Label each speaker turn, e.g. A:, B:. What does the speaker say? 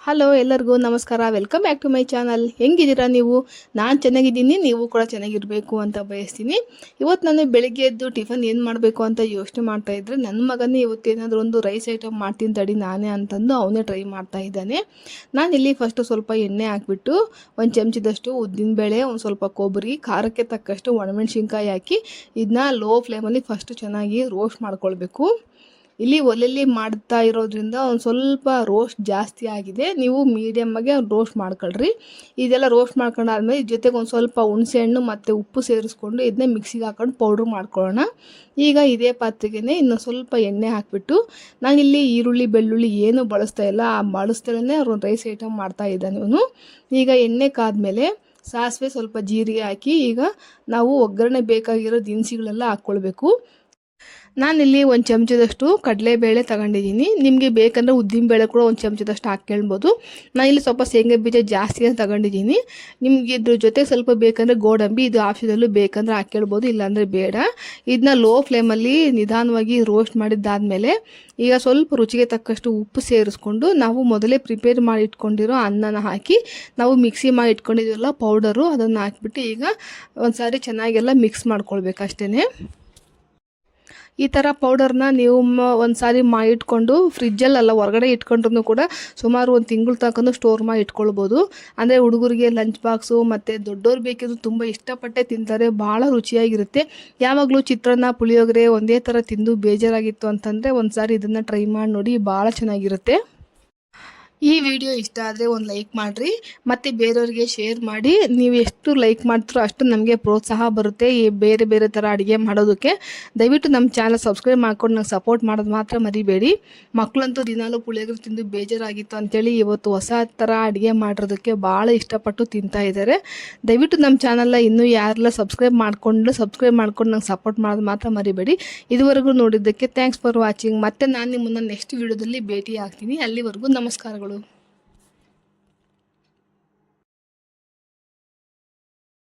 A: Hello ಎಲ್ಲರಿಗೂ ನಮಸ್ಕಾರ. Welcome back to my channel. ಹೆಂಗಿದ್ದೀರಾ ನೀವು? ನಾನು ಚೆನ್ನಾಗಿದ್ದೀನಿ, ನೀವು ಕೂಡ ಚೆನ್ನಾಗಿರಬೇಕು ಅಂತ ಬಯಸ್ತೀನಿ. ಇವತ್ತು ನಾನು ಬೆಳಿಗ್ಗೆ ಎದ್ದು ಟಿಫನ್ ಏನು ಮಾಡಬೇಕು ಅಂತ ಯೋಚನೆ ಮಾಡ್ತಾಯಿದ್ರೆ ನನ್ನ ಮಗನೇ ಇವತ್ತೇನಾದರೂ ಒಂದು ರೈಸ್ ಐಟಮ್ ಮಾಡ್ತೀನಿ ತಡಿ ನಾನೇ ಅಂತಂದು ಅವನೇ ಟ್ರೈ ಮಾಡ್ತಾ ಇದ್ದಾನೆ. ನಾನಿಲ್ಲಿ ಫಸ್ಟು ಸ್ವಲ್ಪ ಎಣ್ಣೆ ಹಾಕ್ಬಿಟ್ಟು ಒಂದು ಚಮಚದಷ್ಟು ಉದ್ದಿನಬೇಳೆ, ಒಂದು ಸ್ವಲ್ಪ ಕೊಬ್ಬರಿ, ಖಾರಕ್ಕೆ ತಕ್ಕಷ್ಟು ಒಣಮೆಣ್ಸಿನ್ಕಾಯಿ ಹಾಕಿ ಇದನ್ನ ಲೋ ಫ್ಲೇಮಲ್ಲಿ ಫಸ್ಟು ಚೆನ್ನಾಗಿ ರೋಸ್ಟ್ ಮಾಡ್ಕೊಳ್ಬೇಕು. ಇಲ್ಲಿ ಒಲೆಯಲ್ಲಿ ಮಾಡ್ತಾ ಇರೋದ್ರಿಂದ ಒಂದು ಸ್ವಲ್ಪ ರೋಸ್ಟ್ ಜಾಸ್ತಿ ಆಗಿದೆ. ನೀವು ಮೀಡಿಯಮ್ಮಾಗೆ ರೋಸ್ಟ್ ಮಾಡ್ಕೊಳ್ರಿ. ಇದೆಲ್ಲ ರೋಸ್ಟ್ ಮಾಡ್ಕೊಂಡಾದ್ಮೇಲೆ ಇದ್ರ ಜೊತೆಗೆ ಒಂದು ಸ್ವಲ್ಪ ಹುಣಸೆಹಣ್ಣು ಮತ್ತು ಉಪ್ಪು ಸೇರಿಸ್ಕೊಂಡು ಇದನ್ನೇ ಮಿಕ್ಸಿಗೆ ಹಾಕೊಂಡು ಪೌಡ್ರ್ ಮಾಡ್ಕೊಳ್ಳೋಣ. ಈಗ ಇದೇ ಪಾತ್ರೆಗೆ ಇನ್ನು ಸ್ವಲ್ಪ ಎಣ್ಣೆ ಹಾಕಿಬಿಟ್ಟು ನಾನಿಲ್ಲಿ ಈರುಳ್ಳಿ ಬೆಳ್ಳುಳ್ಳಿ ಏನು ಬಳಸ್ತಾ ಇಲ್ಲ, ಬಳಸ್ದಲೇ ರೈಸ್ ಐಟಮ್ ಮಾಡ್ತಾ ಇದ್ದಾನೆ ಇವನು. ಈಗ ಎಣ್ಣೆ ಕಾದ್ಮೇಲೆ ಸಾಸಿವೆ, ಸ್ವಲ್ಪ ಜೀರಿಗೆ ಹಾಕಿ ಈಗ ನಾವು ಒಗ್ಗರಣೆ ಬೇಕಾಗಿರೋ ದಿನಸಿಗಳೆಲ್ಲ ಹಾಕ್ಕೊಳ್ಬೇಕು. ನಾನಿಲ್ಲಿ ಒಂದು ಚಮಚದಷ್ಟು ಕಡಲೆಬೇಳೆ ತಗೊಂಡಿದ್ದೀನಿ. ನಿಮಗೆ ಬೇಕಂದರೆ ಉದ್ದಿನಬೇಳೆ ಕೂಡ ಒಂದು ಚಮಚದಷ್ಟು ಹಾಕ್ಕೊಳ್ಬೋದು. ನಾನಿಲ್ಲಿ ಸ್ವಲ್ಪ ಶೇಂಗಾ ಬೀಜ ಜಾಸ್ತಿನೇ ತಗೊಂಡಿದ್ದೀನಿ. ನಿಮಗೆ ಇದ್ರ ಜೊತೆ ಸ್ವಲ್ಪ ಬೇಕಂದರೆ ಗೋಡಂಬಿ, ಇದು ಆಪ್ಷನಲ್ಲೂ ಬೇಕಂದರೆ ಹಾಕ್ಕೊಳ್ಬೋದು, ಇಲ್ಲಾಂದರೆ ಬೇಡ. ಇದನ್ನ ಲೋ ಫ್ಲೇಮಲ್ಲಿ ನಿಧಾನವಾಗಿ ರೋಸ್ಟ್ ಮಾಡಿದ್ದಾದಮೇಲೆ ಈಗ ಸ್ವಲ್ಪ ರುಚಿಗೆ ತಕ್ಕಷ್ಟು ಉಪ್ಪು ಸೇರಿಸ್ಕೊಂಡು ನಾವು ಮೊದಲೇ ಪ್ರಿಪೇರ್ ಮಾಡಿ ಇಟ್ಕೊಂಡಿರೋ ಅನ್ನನ ಹಾಕಿ ನಾವು ಮಿಕ್ಸಿ ಮಾಡಿ ಇಟ್ಕೊಂಡಿದ್ದೀವಲ್ಲ ಪೌಡರು, ಅದನ್ನು ಹಾಕ್ಬಿಟ್ಟು ಈಗ ಒಂದು ಸಾರಿ ಚೆನ್ನಾಗೆಲ್ಲ ಮಿಕ್ಸ್ ಮಾಡ್ಕೊಳ್ಬೇಕು ಅಷ್ಟೇ. ಈ ಥರ ಪೌಡರ್ನ ನೀವು ಒಂದು ಸಾರಿ ಮಾಡಿಟ್ಕೊಂಡು ಫ್ರಿಜ್ಜಲ್ಲ ಹೊರಗಡೆ ಇಟ್ಕೊಂಡ್ರೂ ಕೂಡ ಸುಮಾರು ಒಂದು ತಿಂಗಳು ತನಕ ಸ್ಟೋರ್ ಮಾಡಿ ಇಟ್ಕೊಳ್ಬೋದು. ಅಂದರೆ ಹುಡುಗರಿಗೆ ಲಂಚ್ ಬಾಕ್ಸು ಮತ್ತು ದೊಡ್ಡವ್ರು ಬೇಕಿದ್ರು ತುಂಬ ಇಷ್ಟಪಟ್ಟೆ ತಿಂತಾರೆ, ಭಾಳ ರುಚಿಯಾಗಿರುತ್ತೆ. ಯಾವಾಗಲೂ ಚಿತ್ರಾನ್ನ, ಪುಳಿಯೋಗರೆ ಒಂದೇ ಥರ ತಿಂದು ಬೇಜಾರಾಗಿತ್ತು ಅಂತಂದರೆ ಒಂದು ಸಾರಿ ಇದನ್ನು ಟ್ರೈ ಮಾಡಿ ನೋಡಿ, ಭಾಳ ಚೆನ್ನಾಗಿರುತ್ತೆ. ಈ ವಿಡಿಯೋ ಇಷ್ಟ ಆದರೆ ಒಂದು ಲೈಕ್ ಮಾಡಿರಿ ಮತ್ತು ಬೇರೆಯವ್ರಿಗೆ ಶೇರ್ ಮಾಡಿ. ನೀವು ಎಷ್ಟು ಲೈಕ್ ಮಾಡ್ತೀರೋ ಅಷ್ಟು ನಮಗೆ ಪ್ರೋತ್ಸಾಹ ಬರುತ್ತೆ ಈ ಬೇರೆ ಬೇರೆ ಥರ ಅಡುಗೆ ಮಾಡೋದಕ್ಕೆ. ದಯವಿಟ್ಟು ನಮ್ಮ ಚಾನಲ್ ಸಬ್ಸ್ಕ್ರೈಬ್ ಮಾಡ್ಕೊಂಡು ನಂಗೆ ಸಪೋರ್ಟ್ ಮಾಡೋದು ಮಾತ್ರ ಮರಿಬೇಡಿ. ಮಕ್ಕಳಂತೂ ದಿನಾಲೂ ಪುಳಿಯೋಗರೆ ತಿಂದು ಬೇಜಾರಾಗಿತ್ತು ಅಂಥೇಳಿ ಇವತ್ತು ಹೊಸ ಥರ ಅಡುಗೆ ಮಾಡಿರೋದಕ್ಕೆ ಭಾಳ ಇಷ್ಟಪಟ್ಟು ತಿಂತಾ ಇದ್ದಾರೆ. ದಯವಿಟ್ಟು ನಮ್ಮ ಚಾನಲ್ನ ಇನ್ನೂ ಯಾರೆಲ್ಲ ಸಬ್ಸ್ಕ್ರೈಬ್ ಮಾಡ್ಕೊಂಡು ನಂಗೆ ಸಪೋರ್ಟ್ ಮಾಡೋದು ಮಾತ್ರ ಮರಿಬೇಡಿ. ಇದುವರೆಗೂ ನೋಡಿದ್ದಕ್ಕೆ ಥ್ಯಾಂಕ್ಸ್ ಫಾರ್ ವಾಚಿಂಗ್. ಮತ್ತು ನಾನು ನಿಮ್ಮನ್ನು ನೆಕ್ಸ್ಟ್ ವಿಡಿಯೋದಲ್ಲಿ ಭೇಟಿ ಆಗ್ತೀನಿ. ಅಲ್ಲಿವರೆಗೂ ನಮಸ್ಕಾರಗಳು.